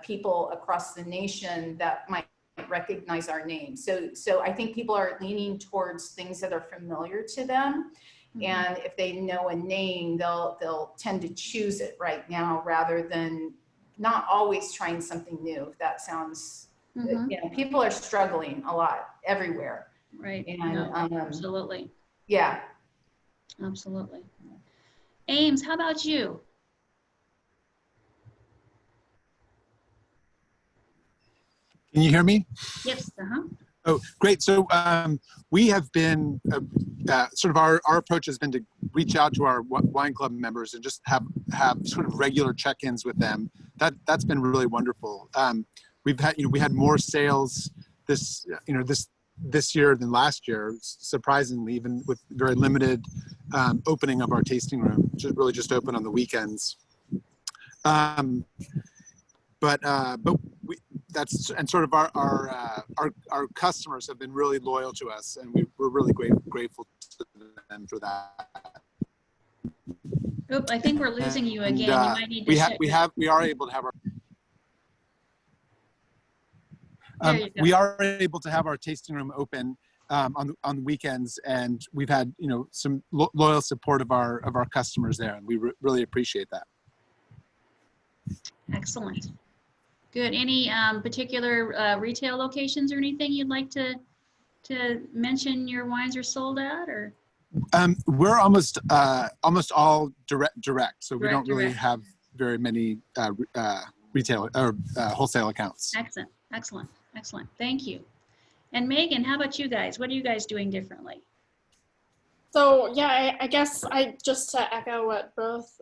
people across the nation that might recognize our name. So I think people are leaning towards things that are familiar to them. Mm-hmm. And if they know a name, they'll tend to choose it right now, rather than not always trying something new. If that sounds, Mm-hmm. you know, people are struggling a lot everywhere. Right. And No, absolutely. Yeah. Absolutely. Ames, how about you? Can you hear me? Yes. Uh-huh. Oh, great. So we have been, sort of our approach has been to reach out to our wine club members and just have sort of regular check-ins with them. That's been really wonderful. We had more sales this year than last year, surprisingly, even with very limited opening of our tasting room, which just open on the weekends. But that's, and sort of our customers have been really loyal to us, and we're really grateful to them for that. Oop, I think we're losing you again. You might need to we are able to have our There you go. we are able to have our tasting room open on the weekends, and we've had, you know, some loyal support of our customers there, and we really appreciate that. Excellent. Good. Any particular retail locations or anything you'd like to mention your wines are sold at, or? We're almost all direct, so we don't really Direct. have very many retail or wholesale accounts. Excellent. Excellent. Excellent. Thank you. And Megan, how about you guys? What are you guys doing differently? So yeah, I guess just to echo what both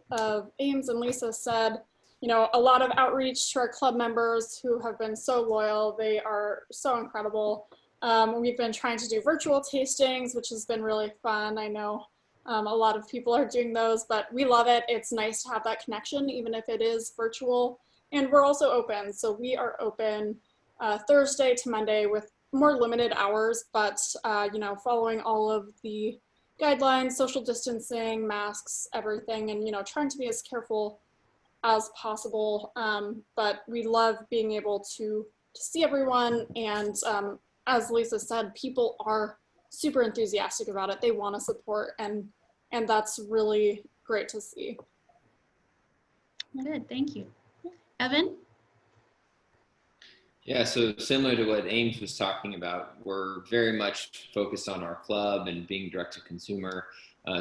Ames and Lisa said, you know, a lot of outreach to our club members who have been so loyal. They are so incredible. We've been trying to do virtual tastings, which has been really fun. I know a lot of people are doing those, but we love it. It's nice to have that connection, even if it is virtual. And we're also open. So we are open Thursday to Monday with more limited hours, but you know, following all of the guidelines, social distancing, masks, everything, and, you know, trying to be as careful as possible. But we love being able to see everyone. And as Lisa said, people are super enthusiastic about it. They want to support, and that's really great to see. Good. Thank you. Evan? Yeah, so similar to what Ames was talking about, we're very much focused on our club and being direct to consumer.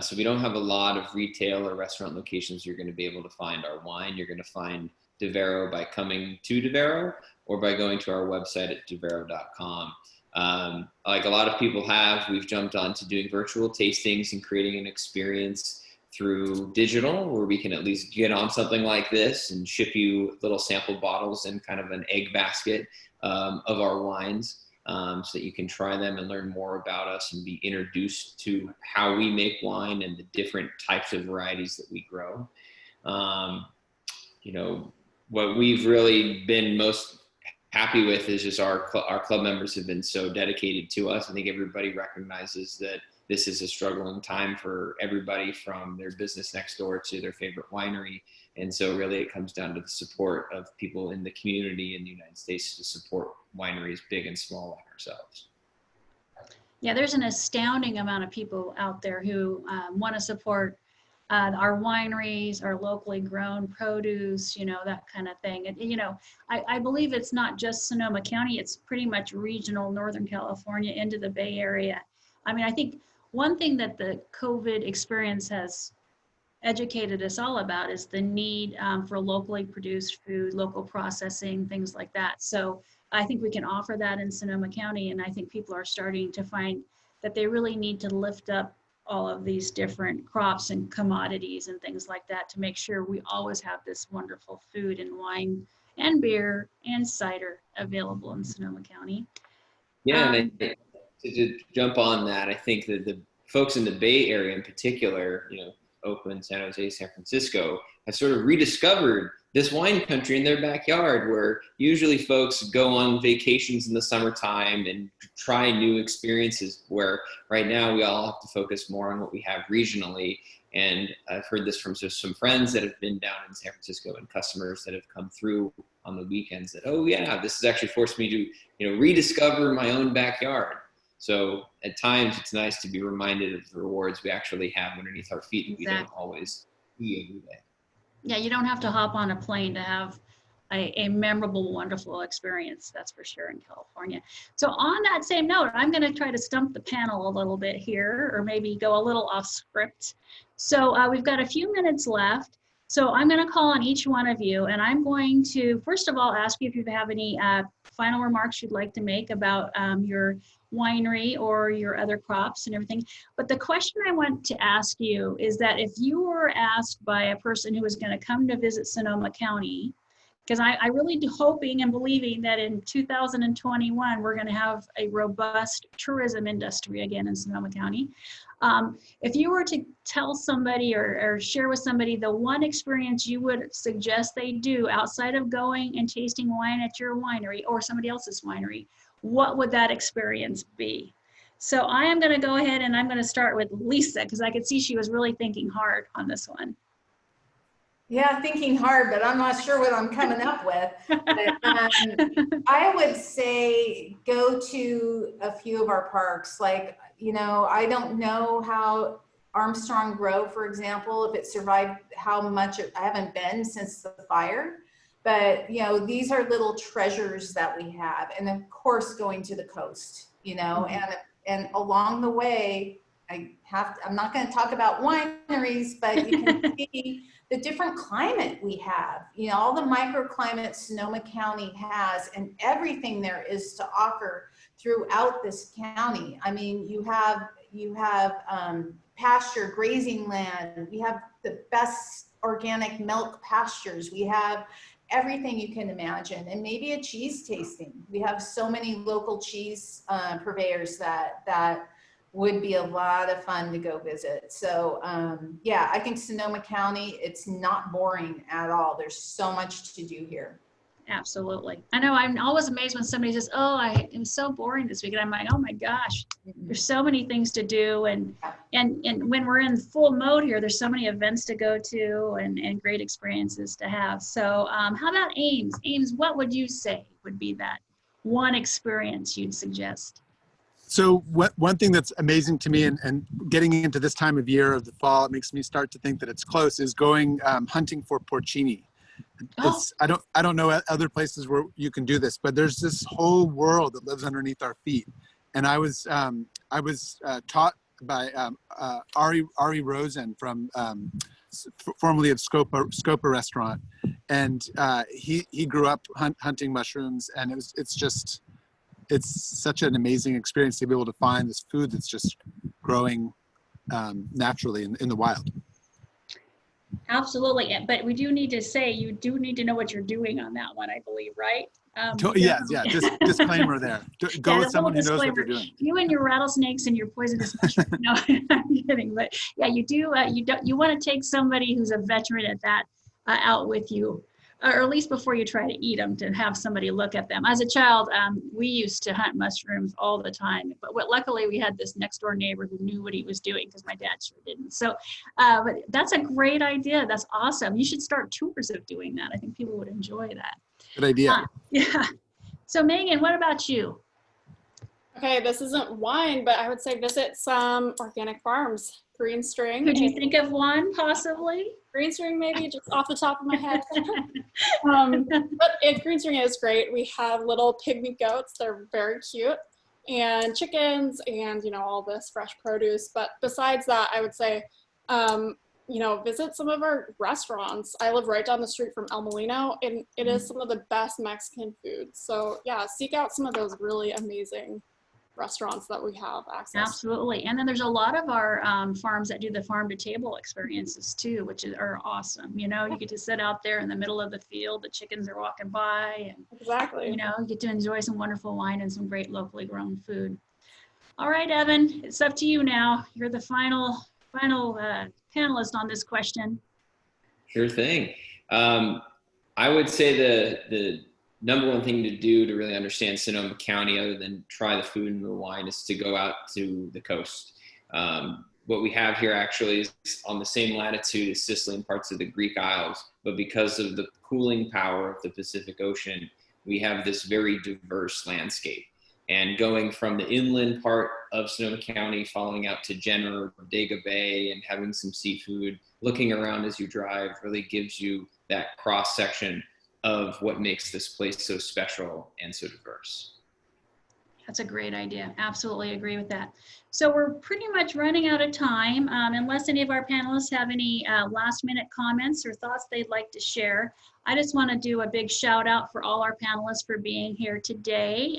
So we don't have a lot of retail or restaurant locations you're going to be able to find our wine. You're going to find DeVero by coming to DeVero or by going to our website at devero.com. Like a lot of people have, we've jumped on to doing virtual tastings and creating an experience through digital, where we can at least get on something like this and ship you little sample bottles in kind of an egg basket of our wines, so that you can try them and learn more about us and be introduced to how we make wine and the different types of varieties that we grow. You know, what we've really been most happy with is just our club members have been so dedicated to us. I think everybody recognizes that this is a struggling time for everybody, from their business next door to their favorite winery. And so really it comes down to the support of people in the community in the United States to support wineries, big and small, like ourselves. Yeah, there's an astounding amount of people out there who want to support our wineries, our locally grown produce, you know, that kind of thing. And, you know, I believe it's not just Sonoma County, it's pretty much regional Northern California into the Bay Area. I mean, I think one thing that the COVID experience has educated us all about is the need for locally produced food, local processing, things like that. So I think we can offer that in Sonoma County, and I think people are starting to find that they really need to lift up all of these different crops and commodities and things like that to make sure we always have this wonderful food and wine and beer and cider available in Sonoma County. Yeah, and to jump on that, I think that the folks in the Bay Area in particular, you know, Oakland, San Jose, San Francisco, have sort of rediscovered this wine country in their backyard, where usually folks go on vacations in the summertime and try new experiences, where right now we all have to focus more on what we have regionally. And I've heard this from some friends that have been down in San Francisco and customers that have come through on the weekends that, oh yeah, this has actually forced me to, you know, rediscover my own backyard. So at times it's nice to be reminded of the rewards we actually have underneath our feet that we don't always see every day. Yeah, you don't have to hop on a plane to have a memorable, wonderful experience, that's for sure, in California. So on that same note, I'm going to try to stump the panel a little bit here, or maybe go a little off script. So we've got a few minutes left. So I'm going to call on each one of you, and I'm going to, first of all, ask you if you have any final remarks you'd like to make about your winery or your other crops and everything. But the question I want to ask you is that if you were asked by a person who was going to come to visit Sonoma County, because I really do hoping and believing that in 2021, we're going to have a robust tourism industry again in Sonoma County. If you were to tell somebody or share with somebody the one experience you would suggest they do outside of going and tasting wine at your winery or somebody else's winery, what would that experience be? So I am going to go ahead and I'm going to start with Lisa, because I could see she was really thinking hard on this one. Yeah, thinking hard, but I'm not sure what I'm coming up with. But, I would say go to a few of our parks. Like, you know, I don't know how Armstrong Grove, for example, if it survived, how much I haven't been since the fire. But, you know, these are little treasures that we have. And of course, going to the coast, you know, and along the way, I'm not going to talk about wineries, but you can see the different climate we have, you know, all the microclimates Sonoma County has, and everything there is to offer throughout this county. I mean, you have pasture, grazing land. We have the best organic milk pastures. We have everything you can imagine, and maybe a cheese tasting. We have so many local cheese purveyors that would be a lot of fun to go visit. So yeah, I think Sonoma County, it's not boring at all. There's so much to do here. Absolutely. I know I'm always amazed when somebody says, oh, it was so boring this week. And I'm like, oh my gosh, there's so many things to do. And when we're in full mode here, there's so many events to go to and great experiences to have. So how about Ames? Ames, what would you say would be that one experience you'd suggest? So one thing that's amazing to me, and getting into this time of year of the fall, it makes me start to think that it's close, is going hunting for porcini. I don't know other places where you can do this, but there's this whole world that lives underneath our feet. And I was taught by Ari Rosen from formerly of Scopa Restaurant, and he grew up hunting mushrooms, and it's such an amazing experience to be able to find this food that's just growing naturally in the wild. Absolutely, but we do need to say you do need to know what you're doing on that one, I believe, right? Yes, yeah, disclaimer there. Go Yeah, with a someone who little knows what they're disclaimer. doing. You and your rattlesnakes and your poisonous mushrooms. No, I'm kidding. But yeah, you do. You want to take somebody who's a veteran at that out with you, or at least before you try to eat them, to have somebody look at them. As a child, we used to hunt mushrooms all the time. But luckily, we had this next door neighbor who knew what he was doing, because my dad sure didn't. So, but that's a great idea. That's awesome. You should start tours of doing that. I think people would enjoy that. Good idea. Yeah. So Megan, what about you? Okay, this isn't wine, but I would say visit some organic farms. Green String. Could you think of one possibly? Green String, maybe, just off the top of my head. But Green String is great. We have little pygmy goats. They're very cute. And chickens and, all this fresh produce. But besides that, I would say, visit some of our restaurants. I live right down the street from El Molino, and it is some of the best Mexican food. So yeah, seek out some of those really amazing restaurants that we have access to. Absolutely. And then there's a lot of our farms that do the farm to table experiences too, which are awesome. You get to sit out there in the middle of the field, the chickens are walking by, and exactly. You get to enjoy some wonderful wine and some great locally grown food. All right, Evan, it's up to you now. You're the final panelist on this question. Sure thing. I would say the number one thing to do to really understand Sonoma County, other than try the food and the wine, is to go out to the coast. What we have here actually is on the same latitude as Sicily and parts of the Greek Isles, but because of the cooling power of the Pacific Ocean, we have this very diverse landscape. And going from the inland part of Sonoma County, following out to Jenner, Bodega Bay, and having some seafood, looking around as you drive really gives you that cross section of what makes this place so special and so diverse. That's a great idea. Absolutely agree with that. So we're pretty much running out of time. Unless any of our panelists have any last minute comments or thoughts they'd like to share, I just want to do a big shout out for all our panelists for being here today.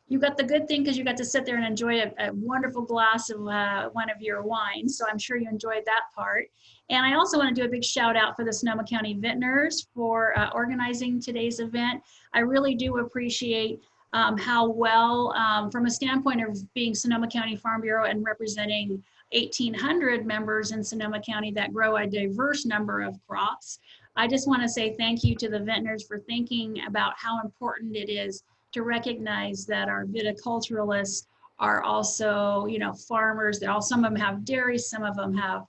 You got the good thing because you got to sit there and enjoy a wonderful glass of one of your wines. So I'm sure you enjoyed that part. And I also want to do a big shout out for the Sonoma County Vintners for organizing today's event. I really do appreciate how well, from a standpoint of being Sonoma County Farm Bureau and representing 1,800 members in Sonoma County that grow a diverse number of crops. I just want to say thank you to the vintners for thinking about how important it is to recognize that our viticulturalists are also, farmers. Some of them have dairy, some of them have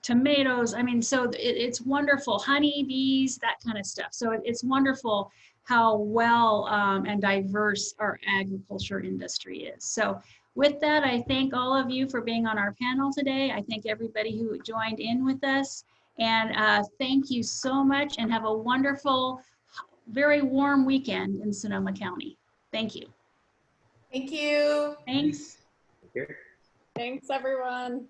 tomatoes. I mean, so it's wonderful. Honey, bees, that kind of stuff. So it's wonderful how well and diverse our agriculture industry is. So with that, I thank all of you for being on our panel today. I thank everybody who joined in with us. And thank you so much, and have a wonderful, very warm weekend in Sonoma County. Thank you. Thank you. Thanks. Thanks, everyone.